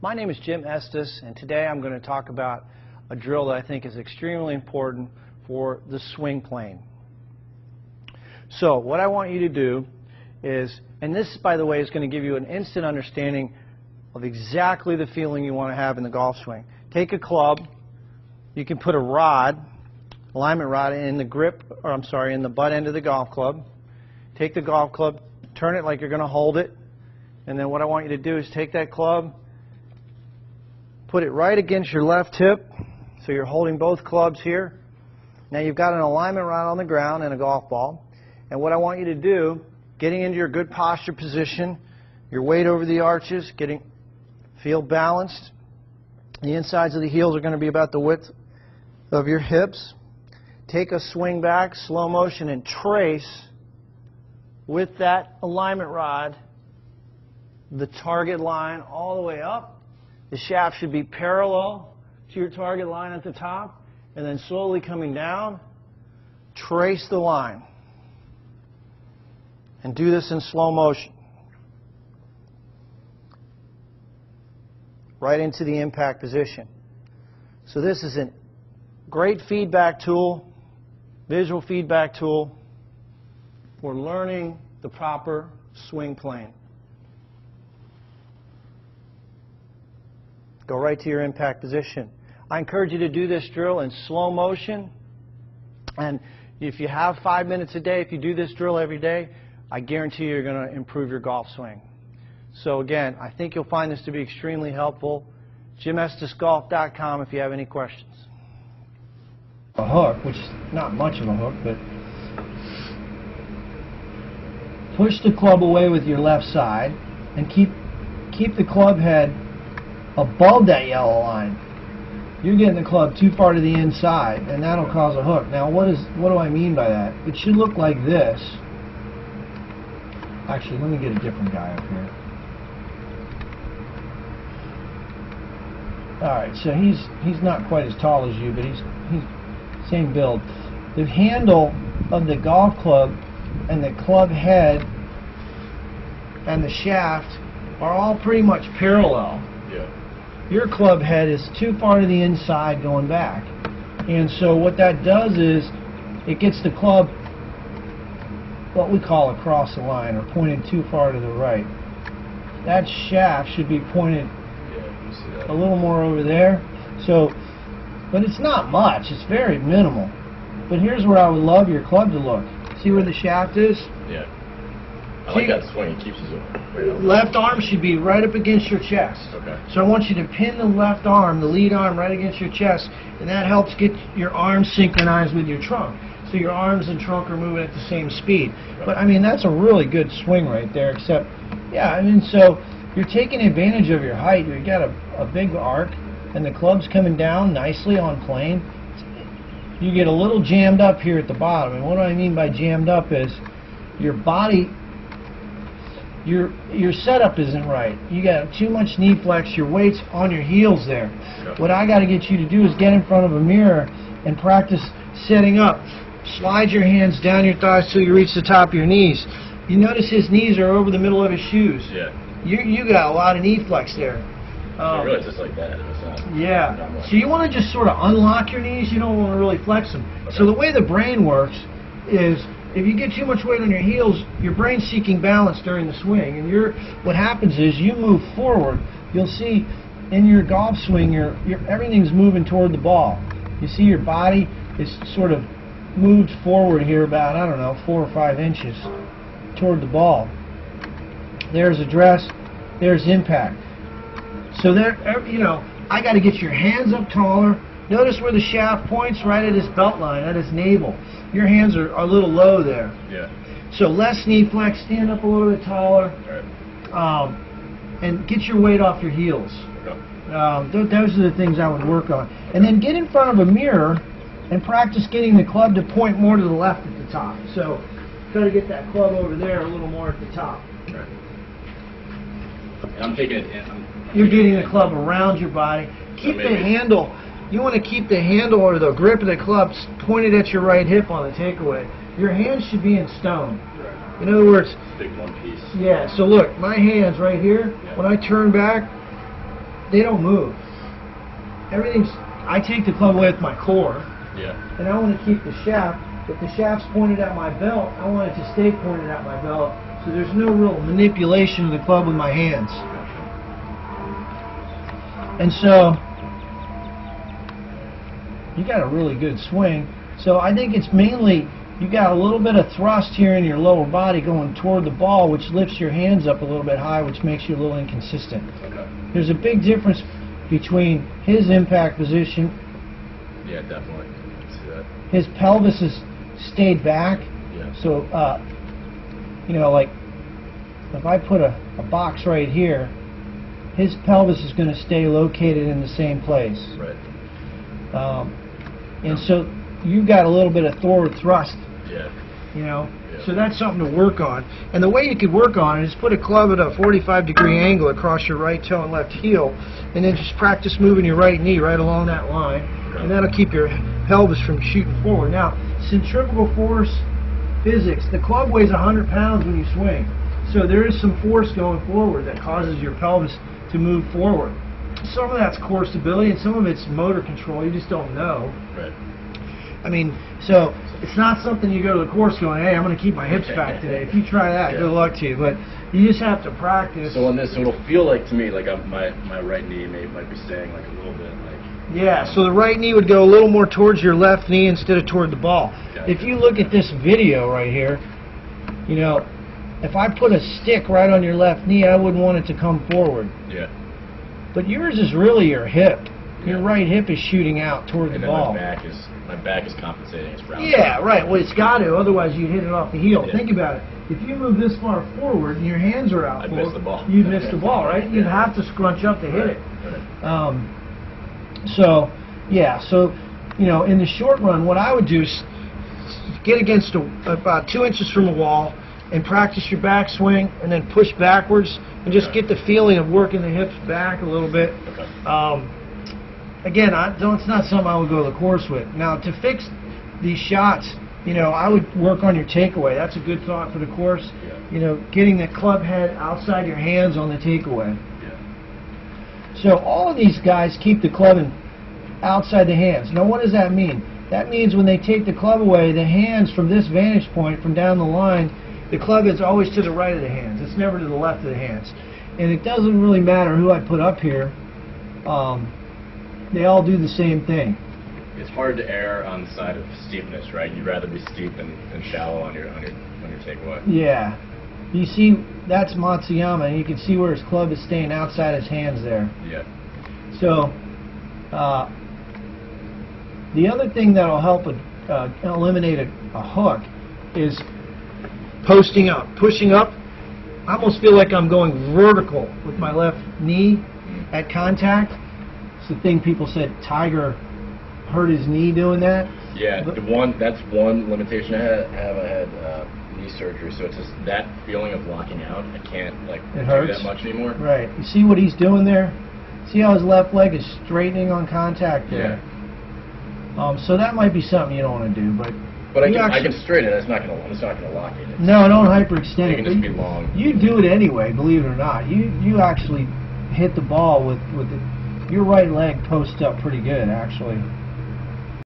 My name is Jim Estes, and today I'm going to talk about a drill that I think is extremely important for the swing plane. So what I want you to do is, and this, by the way, is going to give you an instant understanding of exactly the feeling you want to have in the golf swing. Take a club. You can put a rod, alignment rod, in the grip, or I'm sorry, in the butt end of the golf club. Take the golf club, turn it like you're going to hold it, and then what I want you to do is take that club, put it right against your left hip, so you're holding both clubs here. Now you've got an alignment rod on the ground and a golf ball, and what I want you to do, getting into your good posture position, your weight over the arches, feel balanced. The insides of the heels are going to be about the width of your hips. Take a swing back, slow motion, and trace with that alignment rod the target line all the way up. The shaft should be parallel to your target line at the top, and then slowly coming down, trace the line. And do this in slow motion. Right into the impact position. So this is a great feedback tool, visual feedback tool for learning the proper swing plane. Go right to your impact position. I encourage you to do this drill in slow motion, and if you have 5 minutes a day, if you do this drill every day, I guarantee you're going to improve your golf swing. So again, I think you'll find this to be extremely helpful. JimEstesGolf.com if you have any questions. A hook, which is not much of a hook, but push the club away with your left side and keep the club head above that yellow line. You're getting the club too far to the inside, and that'll cause a hook. Now, what do I mean by that? It should look like this. Actually, let me get a different guy up here. Alright, so he's not quite as tall as you, but he's same build. The handle of the golf club and the club head and the shaft are all pretty much parallel. Yeah. Your club head is too far to the inside going back. And so what that does is it gets the club what we call across the line, or pointed too far to the right. That shaft should be pointed a little more over there. So, but it's not much. It's very minimal. But here's where I would love your club to look. See where the shaft is? Yeah. I like that swing. It keeps you left arm should be right up against your chest. Okay. So I want you to pin the left arm, the lead arm, right against your chest, and that helps get your arms synchronized with your trunk. So your arms and trunk are moving at the same speed. Right. But I mean, that's a really good swing right there, except, yeah, I mean, so you're taking advantage of your height. You've got a big arc, and the club's coming down nicely on plane. You get a little jammed up here at the bottom, and what I mean by jammed up is your body, your setup isn't right. You got too much knee flex, your weight's on your heels there. Yep. What I got to get you to do is get in front of a mirror and practice setting up. Slide your hands down your thighs till you reach the top of your knees. You notice his knees are over the middle of his shoes. Yeah. You got a lot of knee flex there. Really, it's just like that. It's not, yeah. So you want to just sort of unlock your knees. You don't want to really flex them. Okay. So the way the brain works is, if you get too much weight on your heels, your brain's seeking balance during the swing, and what happens is you move forward. You'll see in your golf swing, everything's moving toward the ball. You see your body is sort of moved forward here about, I don't know, 4 or 5 inches toward the ball. There's address, there's impact. So there, you know, I got to get your hands up taller. Notice where the shaft points, right at his belt line, at his navel. Your hands are a little low there. Yeah. So less knee flex, stand up a little bit taller, right. And get your weight off your heels. Okay. Those are the things I would work on. And then get in front of a mirror and practice getting the club to point more to the left at the top. So try to get that club over there a little more at the top. Right. And I'm taking it. You're getting the club around your body. Keep the handle. You want to keep the handle or the grip of the club pointed at your right hip on the takeaway. Your hands should be in stone. In other words, big one piece. Yeah, so look, my hands right here, when I turn back, they don't move. Everything's, I take the club away with my core, Yeah. and I want to keep the shaft. If the shaft's pointed at my belt, I want it to stay pointed at my belt, so there's no real manipulation of the club with my hands. And so, you got a really good swing. So I think it's mainly, you got a little bit of thrust here in your lower body going toward the ball, which lifts your hands up a little bit high, which makes you a little inconsistent. Okay. There's a big difference between his impact position. Yeah, definitely. I see that. His pelvis is stayed back. Yeah. So, you know, like, if I put a box right here, his pelvis is going to stay located in the same place. Right. And so you've got a little bit of forward thrust, Yeah. you know. Yeah. So that's something to work on. And the way you could work on it is put a club at a 45-degree angle across your right toe and left heel, and then just practice moving your right knee right along that line, and that'll keep your pelvis from shooting forward. Now, centrifugal force physics, the club weighs 100 pounds when you swing. So there is some force going forward that causes your pelvis to move forward. Some of that's core stability and some of it's motor control. You just don't know. Right. I mean, so it's not something you go to the course going, hey, I'm going to keep my hips back today. If you try that, good luck to you. But you just have to practice. So on this, so it'll feel like to me like my right knee might be staying like a little bit like. Yeah, so the right knee would go a little more towards your left knee instead of toward the ball. Gotcha. If you look at this video right here, you know, if I put a stick right on your left knee, I wouldn't want it to come forward. Yeah. But yours is really your hip. Your right hip is shooting out toward And the then ball. my back is compensating. It's round. Yeah, right. Well, it's got to. Otherwise, you'd hit it off the heel. Yeah. Think about it. If you move this far forward and your hands are out I'd forward, miss the ball. you'd miss the ball, right? You'd Yeah. have to scrunch up to hit it. Right. So, yeah. So, you know, in the short run, what I would do is get against about 2 inches from a wall and practice your backswing, and then push backwards and just get the feeling of working the hips back a little bit. Okay. Again, it's not something I would go to the course with. Now, to fix these shots, you know, I would work on your takeaway. That's a good thought for the course. Yeah. You know, getting the club head outside your hands on the takeaway. Yeah. So all of these guys keep the club outside the hands. Now, what does that mean? That means when they take the club away, the hands from this vantage point, from down the line, the club is always to the right of the hands. It's never to the left of the hands. And it doesn't really matter who I put up here. They all do the same thing. It's hard to err on the side of steepness, right? You'd rather be steep than shallow on your takeaway. Yeah. You see, that's Matsuyama, and you can see where his club is staying outside his hands there. Yeah. So, the other thing that'll help eliminate a hook is posting up, pushing up. I almost feel like I'm going vertical with my left knee at contact. It's the thing people said Tiger hurt his knee doing that. Yeah, But that's one limitation I have. I had knee surgery, so it's just that feeling of locking out. I can't It do hurts. that much anymore. Right. You see what he's doing there? See how his left leg is straightening on contact there? Yeah. So that might be something you don't want to do, but I can straighten it. It's not gonna lock it. no, don't hyperextend It it. can just be long. You do it anyway, believe it or not. You actually hit the ball with your right leg posts up pretty good, actually.